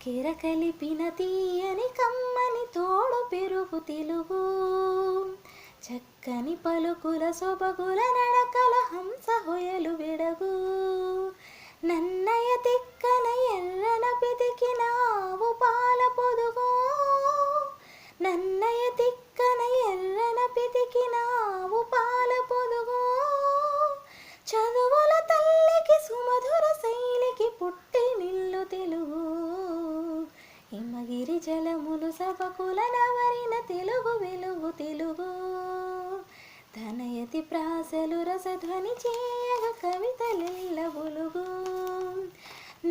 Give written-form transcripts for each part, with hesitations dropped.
చక్కెర కలిపిన తీయని కమ్మని తోడు పెరుగు తెలుగు, చక్కని పలుకుల సొబగుల నడకల హంస హొయలు వెడగు. నన్నయ తిక్కన ఎర్రన పితికిన ఆవు పాల పొదుగు, నన్నయ తిక్కన ఎర్రన పితికిన ఆవు పాల పొదుగు. చదువుల తల్లికి సుమధుర శైలికి పుట్టి నిల్లు తెలుగు, హిమగిరి జలములు సభకుల నవరిన తెలుగు వెలుగు తెలుగు. ధనయతి ప్రాసలు రసధ్వని చేయగ కవితలెల్ల బులుగు,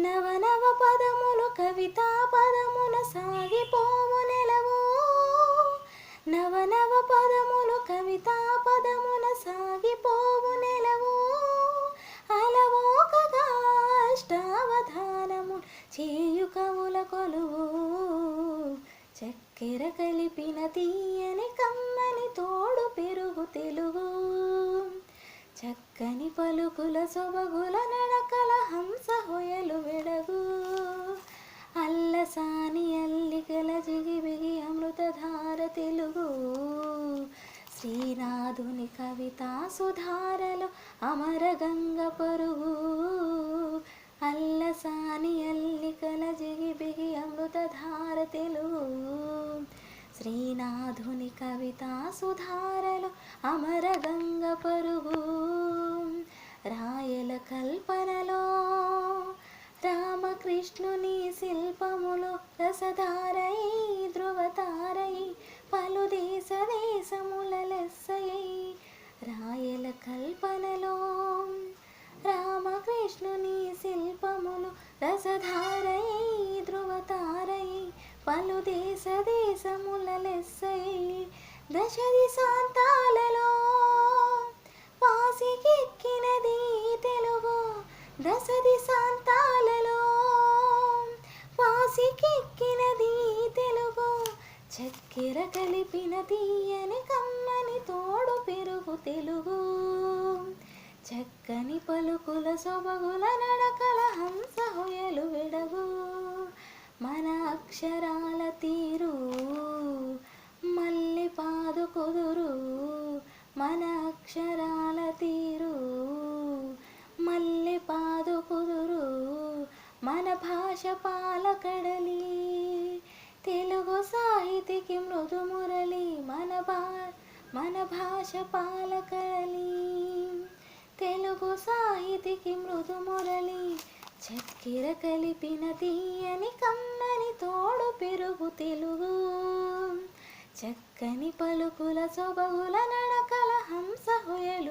నవనవ పదములు కవితా పదమున సాగిపోవు నెలవు, నవనవ పదములు కవితా పదమున సాగిపోవు నెలవు. అలవోకగా అష్టావధానము చేయు కవుల కొలువు, చక్కెర కలిపిన తీయని కమ్మని తోడు పెరుగు తెలుగు, చక్కని పలుకుల సొబగుల నడకల హంస హొయలు వెడగు. అల్లసాని అల్లికల జిగిబిగి అమృతధార తెలుగు, శ్రీనాథుని కవితా సుధారలు అమర గంగ పరుగు. అల్లసాని అల్లికల జిగిబిగి అమృతధార తెలుగు, శ్రీనాథుని కవితా సుధారలు అమర గంగ పరుగు. రాయల కల్పనలో రామకృష్ణుని శిల్పములు రసధారై ధ్రువతారై పలు దేశ దేశముల లెస్సయై. రాయల కల్పనలో రామకృష్ణుని శిల్పములు రసధారై ధ్రువతారై పలు దేశ దేశముల లెస్సయై. దశ దిశాంతాలలో పాసికెక్కినది తెలుగు, దశ దిశాంతాలలో పాసికెక్కినది తెలుగు. చక్కెర కలిపిన తీయని కమ్మని తోడు పెరుగు తెలుగు, చక్కని పలుకుల సొబగుల నడకల హంస హొయలు వెడగు. మన అక్షరాల తీరు మల్లె పాదు కుదురు, మన అక్షరాల తీరు మల్లె పాదు కుదురు. మన భాష పాలకడలి తెలుగు సాహితికి మృదు మురళి, మన భాష పాలకడలి తెలుగు సాహితికి మృదు మురళి. చక్కెర కలిపిన తీయని కమ్మని తోడు పెరుగు తెలుగు, చక్కని పలుకుల సొబగుల నడకల హంస హొయలు